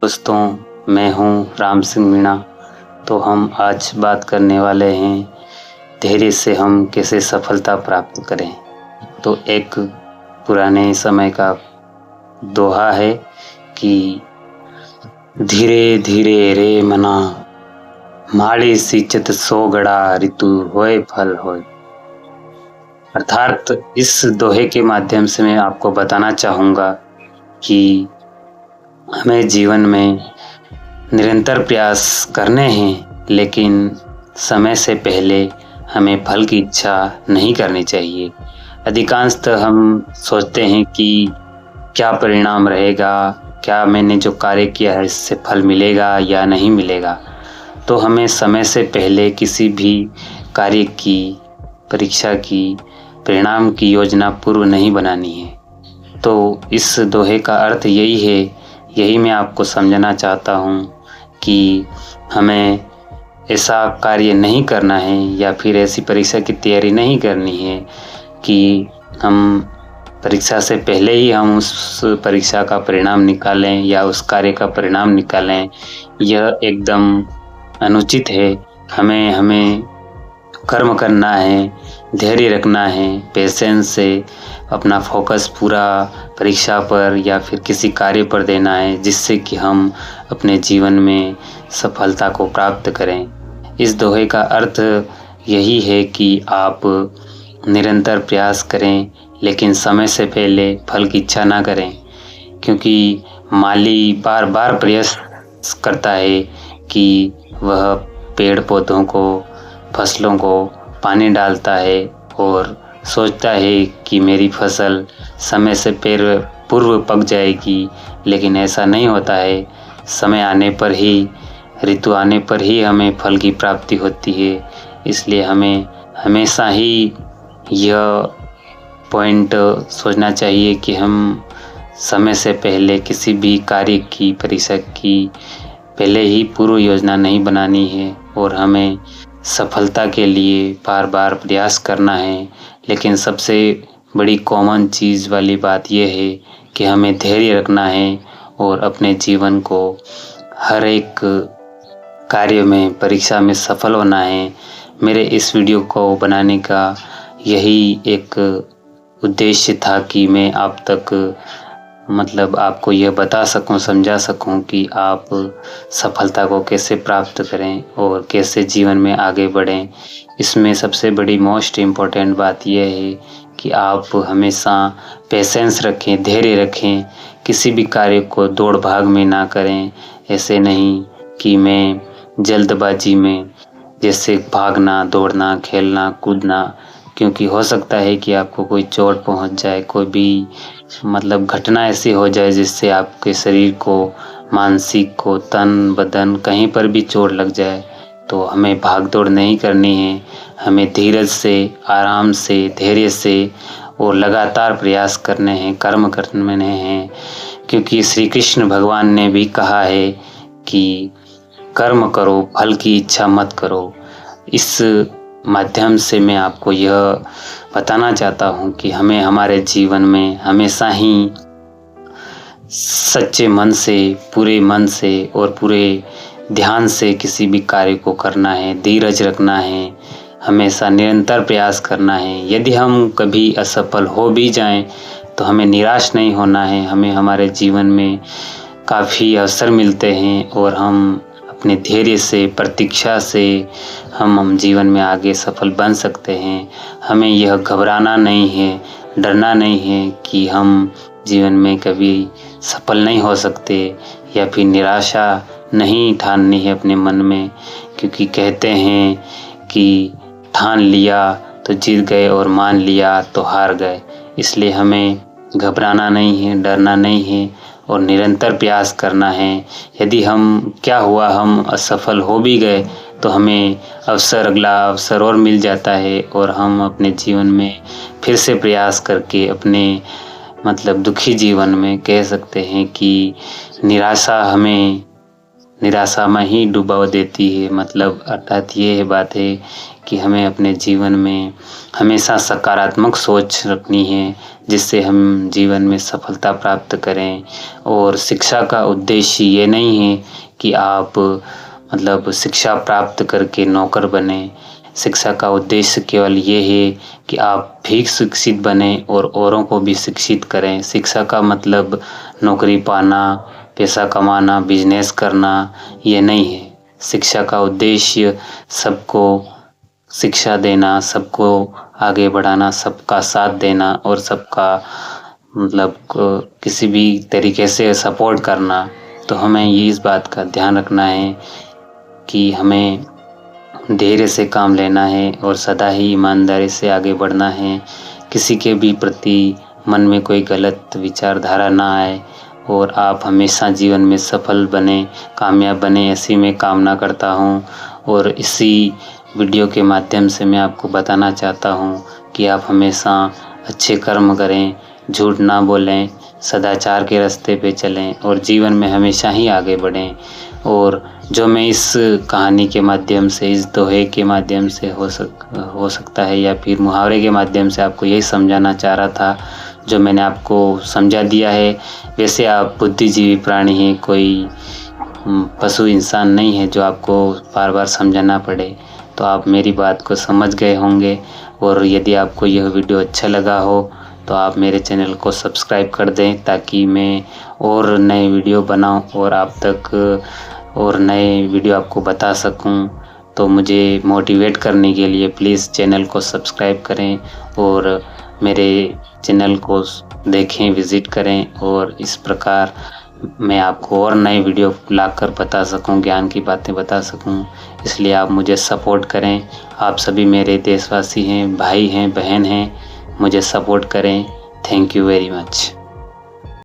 दोस्तों, मैं हूँ राम सिंह मीणा। तो हम आज बात करने वाले हैं धैर्य से हम कैसे सफलता प्राप्त करें। तो एक पुराने समय का दोहा है कि धीरे धीरे रे मना, माड़ी सींचत सो गड़ा, ऋतु होए फल होए। अर्थात इस दोहे के माध्यम से मैं आपको बताना चाहूँगा कि हमें जीवन में निरंतर प्रयास करने हैं, लेकिन समय से पहले हमें फल की इच्छा नहीं करनी चाहिए। अधिकांशतः हम सोचते हैं कि क्या परिणाम रहेगा, क्या मैंने जो कार्य किया है इससे फल मिलेगा या नहीं मिलेगा। तो हमें समय से पहले किसी भी कार्य की, परीक्षा की, परिणाम की योजना पूर्व नहीं बनानी है। तो इस दोहे का अर्थ यही है, यही मैं आपको समझाना चाहता हूँ कि हमें ऐसा कार्य नहीं करना है या फिर ऐसी परीक्षा की तैयारी नहीं करनी है कि हम परीक्षा से पहले ही हम उस परीक्षा का परिणाम निकालें या उस कार्य का परिणाम निकालें। यह एकदम अनुचित है। हमें कर्म करना है, धैर्य रखना है, पेशेंस से अपना फोकस पूरा परीक्षा पर या फिर किसी कार्य पर देना है, जिससे कि हम अपने जीवन में सफलता को प्राप्त करें। इस दोहे का अर्थ यही है कि आप निरंतर प्रयास करें, लेकिन समय से पहले फल की इच्छा ना करें, क्योंकि माली बार बार प्रयास करता है कि वह पेड़ पौधों को, फसलों को पानी डालता है और सोचता है कि मेरी फसल समय से पूर्व पक जाएगी, लेकिन ऐसा नहीं होता है। समय आने पर ही, ऋतु आने पर ही हमें फल की प्राप्ति होती है। इसलिए हमें हमेशा ही यह पॉइंट सोचना चाहिए कि हम समय से पहले किसी भी कार्य की, परीक्षा की पहले ही पूर्व योजना नहीं बनानी है और हमें सफलता के लिए बार बार प्रयास करना है। लेकिन सबसे बड़ी कॉमन चीज़ वाली बात यह है कि हमें धैर्य रखना है और अपने जीवन को हर एक कार्य में, परीक्षा में सफल होना है। मेरे इस वीडियो को बनाने का यही एक उद्देश्य था कि मैं आप तक आपको यह बता सकूं, समझा सकूं कि आप सफलता को कैसे प्राप्त करें और कैसे जीवन में आगे बढ़ें। इसमें सबसे बड़ी मोस्ट इम्पोर्टेंट बात यह है कि आप हमेशा पेशेंस रखें, धैर्य रखें, किसी भी कार्य को दौड़ भाग में ना करें। ऐसे नहीं कि मैं जल्दबाजी में जैसे भागना, दौड़ना, खेलना, कूदना, क्योंकि हो सकता है कि आपको कोई चोट पहुंच जाए, कोई भी घटना ऐसी हो जाए जिससे आपके शरीर को, मानसिक को, तन बदन कहीं पर भी चोट लग जाए। तो हमें भाग दौड़ नहीं करनी है। हमें धीरज से, आराम से, धैर्य से और लगातार प्रयास करने हैं, कर्म करने हैं, क्योंकि श्री कृष्ण भगवान ने भी कहा है कि कर्म करो, फल की इच्छा मत करो। इस माध्यम से मैं आपको यह बताना चाहता हूँ कि हमें हमारे जीवन में हमेशा ही सच्चे मन से, पूरे मन से और पूरे ध्यान से किसी भी कार्य को करना है, धीरज रखना है, हमेशा निरंतर प्रयास करना है। यदि हम कभी असफल हो भी जाएं तो हमें निराश नहीं होना है। हमें हमारे जीवन में काफ़ी अवसर मिलते हैं और हम अपने धैर्य से, प्रतीक्षा से हम जीवन में आगे सफल बन सकते हैं। हमें यह घबराना नहीं है, डरना नहीं है कि हम जीवन में कभी सफल नहीं हो सकते या फिर निराशा नहीं ठाननी है अपने मन में, क्योंकि कहते हैं कि ठान लिया तो जीत गए और मान लिया तो हार गए। इसलिए हमें घबराना नहीं है, डरना नहीं है और निरंतर प्रयास करना है। यदि हम असफल हो भी गए तो हमें अगला अवसर और मिल जाता है और हम अपने जीवन में फिर से प्रयास करके अपने दुखी जीवन में कह सकते हैं कि निराशा हमें निराशा में ही डुबा देती है। मतलब अर्थात ये है बात है कि हमें अपने जीवन में हमेशा सकारात्मक सोच रखनी है, जिससे हम जीवन में सफलता प्राप्त करें। और शिक्षा का उद्देश्य ये नहीं है कि आप मतलब शिक्षा प्राप्त करके नौकर बने। शिक्षा का उद्देश्य केवल ये है कि आप भी शिक्षित बने और औरों को भी शिक्षित करें। शिक्षा का मतलब नौकरी पाना, पैसा कमाना, बिजनेस करना ये नहीं है। शिक्षा का उद्देश्य सबको शिक्षा देना, सबको आगे बढ़ाना, सबका साथ देना और सबका मतलब किसी भी तरीके से सपोर्ट करना। तो हमें ये इस बात का ध्यान रखना है कि हमें धैर्य से काम लेना है और सदा ही ईमानदारी से आगे बढ़ना है। किसी के भी प्रति मन में कोई गलत विचारधारा ना आए और आप हमेशा जीवन में सफल बने, कामयाब बने, ऐसी मैं कामना करता हूँ। और इसी वीडियो के माध्यम से मैं आपको बताना चाहता हूँ कि आप हमेशा अच्छे कर्म करें, झूठ ना बोलें, सदाचार के रास्ते पे चलें और जीवन में हमेशा ही आगे बढ़ें। और जो मैं इस कहानी के माध्यम से, इस दोहे के माध्यम से हो सकता है या फिर मुहावरे के माध्यम से आपको यही समझाना चाह रहा था, जो मैंने आपको समझा दिया है। वैसे आप बुद्धिजीवी प्राणी हैं, कोई पशु इंसान नहीं है जो आपको बार बार समझाना पड़े। तो आप मेरी बात को समझ गए होंगे। और यदि आपको यह वीडियो अच्छा लगा हो तो आप मेरे चैनल को सब्सक्राइब कर दें, ताकि मैं और नए वीडियो बनाऊं और आप तक और नए वीडियो आपको बता सकूं। तो मुझे मोटिवेट करने के लिए प्लीज़ चैनल को सब्सक्राइब करें और मेरे चैनल को देखें, विज़िट करें। और इस प्रकार मैं आपको और नए वीडियो लाकर बता सकूं, ज्ञान की बातें बता सकूं। इसलिए आप मुझे सपोर्ट करें। आप सभी मेरे देशवासी हैं, भाई हैं, बहन हैं, मुझे सपोर्ट करें। Thank you very much.